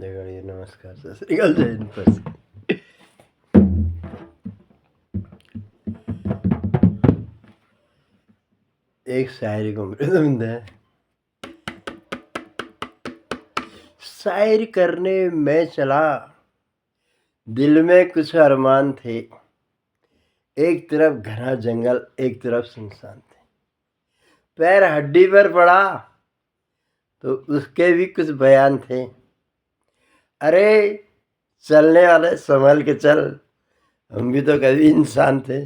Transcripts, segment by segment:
देखो ये नमस्कार सत श्री अकाल जय हिंद बस। एक शायरी को मृदंद है। शायरी करने में चला, दिल में कुछ अरमान थे। एक तरफ घना जंगल, एक तरफ सुनसान थे। पैर हड्डी पर पड़ा तो उसके भी कुछ बयान थे। अरे चलने वाले संभल के चल, हम भी तो कभी इंसान थे।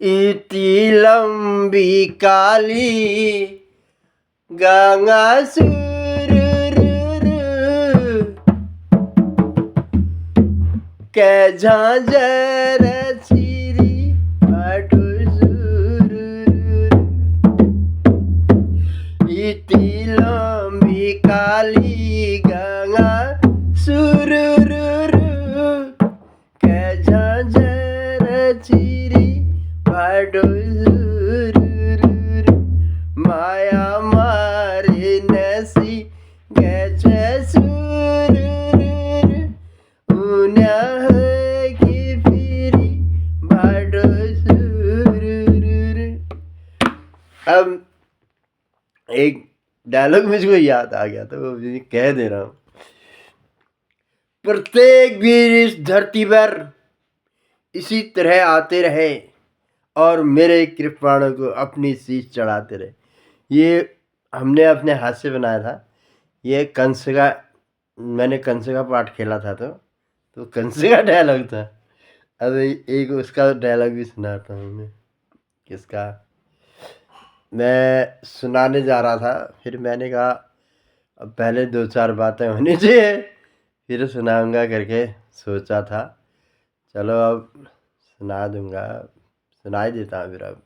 इतनी लंबी काली गंगा के झांझर छिरी बाटो इतनी लंबी काली गंगा के झांझर छिरी बाटो माया मारे नसी गचे अब एक डायलॉग मुझको याद आ गया तो वो कह दे रहा हूँ। प्रत्येक वीर इस धरती पर इसी तरह आते रहे और मेरे कृपाणों को अपनी शीश चढ़ाते रहे। ये हमने अपने हाथ से बनाया था। ये कंस का, मैंने कंस का पाठ खेला था तो कंस का डायलॉग था। अब एक उसका डायलॉग भी सुनाता हूँ मैं। किसका? मैं सुनाने जा रहा था, फिर मैंने कहा अब पहले 2-4 बातें होनी चाहिए फिर सुनाऊंगा करके सोचा था। चलो अब सुना दूंगा, सुनाई देता हूँ। फिर अब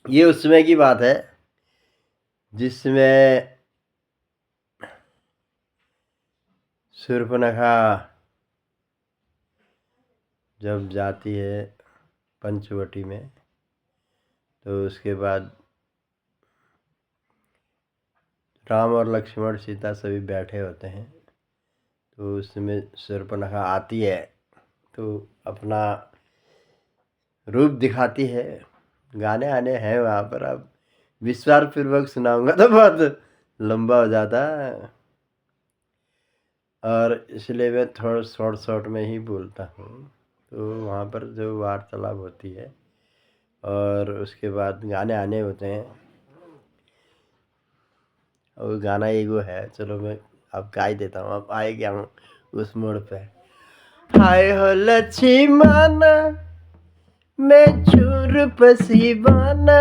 ये उस समय की बात है जिसमें शूर्पणखा जब जाती है पंचवटी में, तो उसके बाद राम और लक्ष्मण सीता सभी बैठे होते हैं। तो उसमें शूर्पणखा आती है तो अपना रूप दिखाती है। गाने आने हैं वहाँ पर, अब विस्तार पूर्वक सुनाऊंगा तो बहुत लंबा हो जाता है और इसलिए मैं थोड़ा शॉर्ट में ही बोलता हूँ। तो वहाँ पर जो वार्तालाप होती है और उसके बाद गाने आने होते हैं और गाना एगो है, चलो मैं अब गा ही देता हूँ। अब आए गया हूँ उस मोड़ पे। हाय हो लक्ष्मण मैं चूर पसीबाना,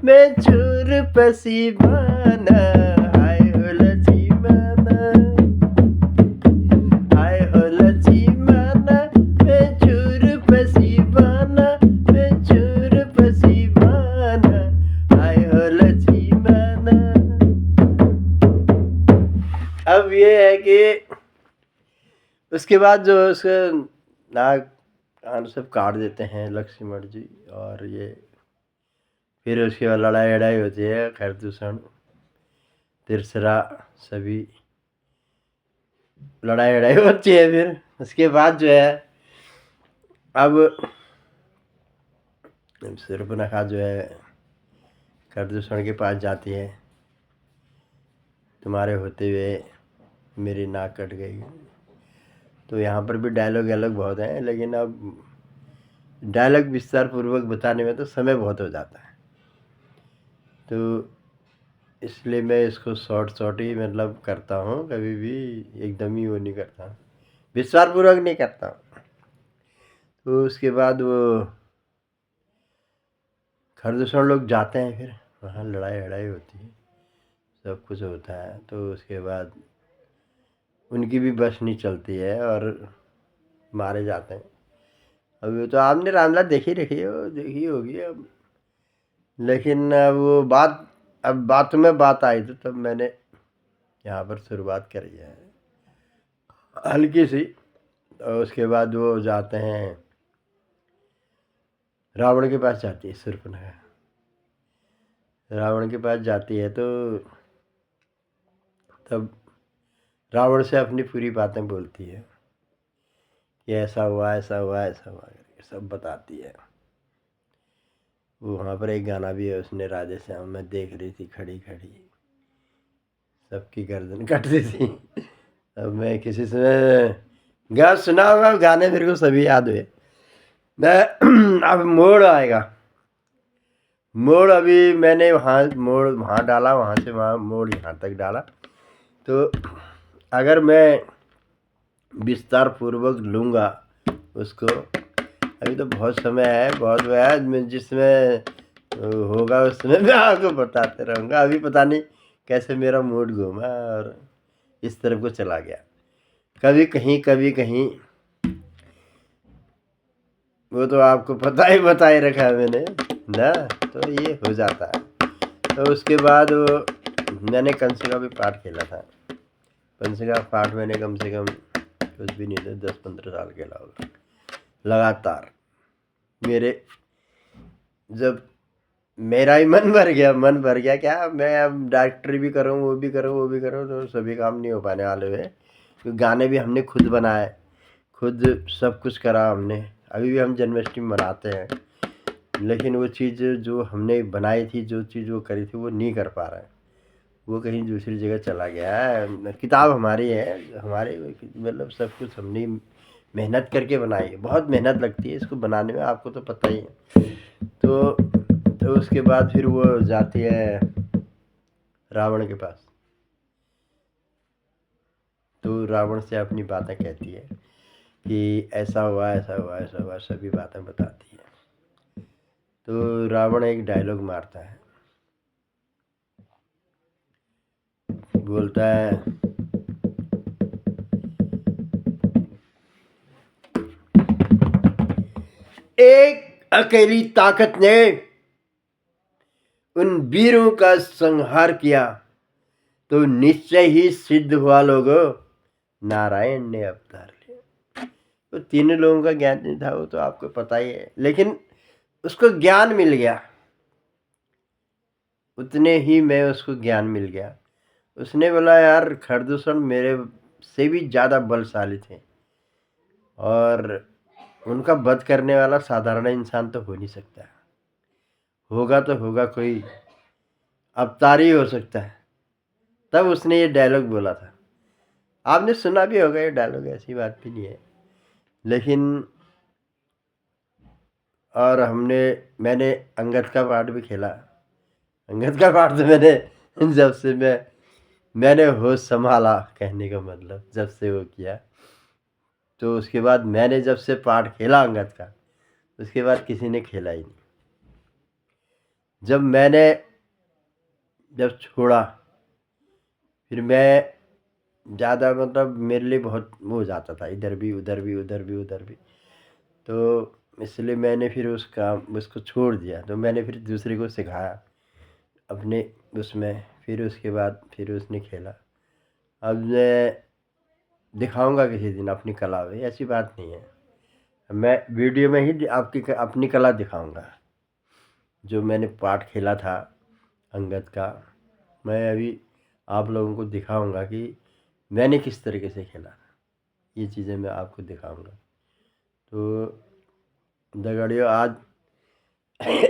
मैं चूर पसीबाना। हाय हो लक्ष्मण, हाय हो लक्ष्मण मैं चूर पसीबाना, मैं चूर पसीबाना। हाय हो लक्ष्मण। अब ये है कि उसके बाद जो उसके नाक कान सब काट देते हैं लक्ष्मण जी, और ये फिर उसके बाद लड़ाई लड़ाई होती है। खरदूषण तिरसरा सभी लड़ाई लड़ाई होती है। फिर उसके बाद जो है अब शूर्पणखा जो है खरदूषण के पास जाती है, तुम्हारे होते हुए मेरी नाक कट गई। तो यहाँ पर भी डायलॉग बहुत हैं, लेकिन अब डायलॉग विस्तार पूर्वक बताने में तो समय बहुत हो जाता है, तो इसलिए मैं इसको शॉर्ट ही मतलब करता हूँ। कभी भी एकदम ही वो नहीं करता, विस्तार पूर्वक नहीं करता। तो उसके बाद वो खरदूषण लोग जाते हैं, फिर वहाँ लड़ाई लड़ाई होती है, सब कुछ होता है। तो उसके बाद उनकी भी बस नहीं चलती है और मारे जाते हैं। अब तो आपने रामलीला देखी होगी अब, लेकिन वो बात, अब बात में बात आई तो तब मैंने यहाँ पर शुरुआत करी है हल्की सी। और उसके बाद वो जाते हैं रावण के पास जाती है शूर्पणखा। रावण के पास जाती है तो तब रावण से अपनी पूरी बातें बोलती है कि ऐसा हुआ ऐसा हुआ ऐसा हुआ करके सब बताती है। वो वहाँ पर एक गाना भी है, उसने राधे श्याम में देख रही थी खड़ी खड़ी सबकी गर्दन कट रही थी। अब मैं किसी से गा सुनाऊंगा, गाने मेरे को सभी याद हुए। मैं अब मोड़ आएगा, मोड़ अभी मैंने मोड़ वहाँ डाला, वहाँ से वहाँ मोड़ यहाँ तक डाला। तो अगर मैं विस्तार पूर्वक लूँगा उसको, अभी तो बहुत समय है, बहुत है, जिसमें होगा उसमें मैं आपको बताते रहूँगा। अभी पता नहीं कैसे मेरा मूड घूमा और इस तरफ को चला गया, कभी कहीं। वो तो आपको पता ही रखा है मैंने ना, तो ये हो जाता है। तो उसके बाद वो मैंने कंस का भी पाठ खेला था। कंस का पाठ मैंने कम से कम कुछ भी नहीं था 10-15 साल खेला होगा लगातार। मेरे जब मेरा ही मन भर गया क्या, मैं अब डॉक्टरी भी करूँ, वो भी करूँ, तो सभी काम नहीं हो पाने वाले हुए। गाने भी हमने खुद बनाए, खुद सब कुछ करा हमने। अभी भी हम जन्माष्टमी मनाते हैं, लेकिन वो चीज़ जो हमने बनाई थी, जो चीज़ वो करी थी, वो नहीं कर पा रहा है। वो कहीं दूसरी जगह चला गया है। किताब हमारी है, हमारे मतलब सब कुछ हमने मेहनत करके बनाई है। बहुत मेहनत लगती है इसको बनाने में, आपको तो पता ही है। तो उसके बाद फिर वो जाती है रावण के पास, तो रावण से अपनी बातें कहती है कि ऐसा हुआ ऐसा हुआ ऐसा हुआ, सभी बातें बताती है। तो रावण एक डायलॉग मारता है, बोलता है एक अकेली ताकत ने उन वीरों का संहार किया तो निश्चय ही सिद्ध हुआ लोगों, नारायण ने अवतार लिया। तो तीनों लोगों का ज्ञान नहीं था, वो तो आपको पता ही है, लेकिन उसको ज्ञान मिल गया, उतने ही में उसको ज्ञान मिल गया। उसने बोला यार खरदूषण मेरे से भी ज़्यादा बलशाली थे और उनका वध करने वाला साधारण इंसान तो हो नहीं सकता, होगा तो होगा कोई अवतार ही हो सकता है। तब उसने ये डायलॉग बोला था, आपने सुना भी होगा ये डायलॉग, ऐसी बात भी नहीं है। लेकिन और मैंने अंगद का पार्ट भी खेला। अंगद का पार्ट तो मैंने जब से मैंने होश संभाला, कहने का मतलब जब से वो किया, तो उसके बाद मैंने जब से पार्ट खेला अंगद का, उसके बाद किसी ने खेला ही नहीं। जब छोड़ा फिर मैं ज़्यादा मतलब मेरे लिए बहुत वो हो जाता था, इधर भी उधर भी उधर भी उधर भी, तो इसलिए मैंने फिर उसको छोड़ दिया। तो मैंने फिर दूसरे को सिखाया अपने उसमें, फिर उसके बाद फिर उसने खेला। अब मैं दिखाऊंगा किसी दिन अपनी कला में, ऐसी बात नहीं है, मैं वीडियो में ही आपकी अपनी कला दिखाऊंगा। जो मैंने पार्ट खेला था अंगद का, मैं अभी आप लोगों को दिखाऊंगा कि मैंने किस तरीके से खेला, ये चीज़ें मैं आपको दिखाऊंगा। तो दगड़ियों आज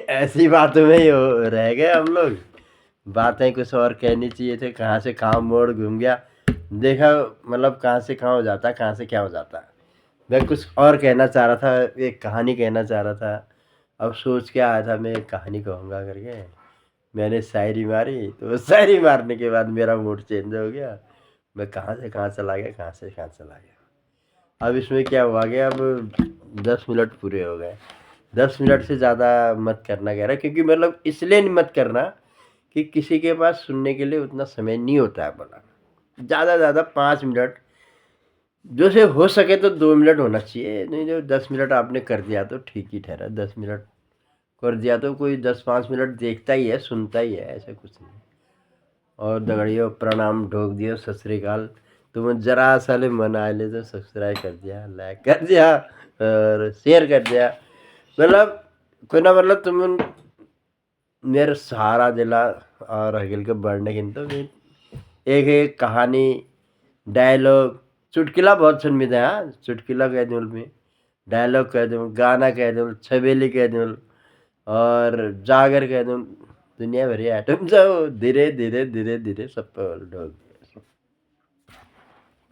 ऐसी बातों में ही रह गए हम लोग, बातें कुछ और कहनी चाहिए थे, कहाँ से कहाँ मोड़ घूम गया, देखा मतलब कहाँ से कहाँ हो जाता, कहाँ से क्या हो जाता। मैं कुछ और कहना चाह रहा था, एक कहानी कहना चाह रहा था, अब सोच के आया था मैं एक कहानी कहूँगा करके, मैंने शायरी मारी, तो शायरी मारने के बाद मेरा मूड चेंज हो गया, मैं कहाँ से कहाँ चला गया, कहाँ से कहाँ चला गया। अब इसमें क्या हुआ गया, अब 10 मिनट पूरे हो गए, 10 मिनट से ज़्यादा मत करना कह रहा, क्योंकि मतलब इसलिए नहीं मत करना कि किसी के पास सुनने के लिए उतना समय नहीं होता है। बोला ज़्यादा 5 मिनट, जो से हो सके तो 2 मिनट होना चाहिए, नहीं जो 10 मिनट आपने कर दिया तो ठीक ही ठहरा। 10 मिनट कर दिया तो कोई 10-5 मिनट देखता ही है, सुनता ही है, ऐसा कुछ नहीं। और दगड़ियों प्रणाम ठोक दियो, सत श्रीकाल। तुम जरा साले मन आए ले तो सब्सक्राइब कर दिया, लाइक कर दिया और शेयर कर दिया, मतलब कोई ना मतलब तुम मेरे सहारा दिला और हगिल के बढ़ने किंतु एक एक कहानी डायलॉग चुटकुला बहुत सुनमित है हाँ चुटकुला कह दूँ मैं डायलॉग कह दूँ गाना कह दूँ छबीली कह दूँ और जागर कह दूँ दुनिया भर आइटम जो धीरे धीरे धीरे धीरे सब पे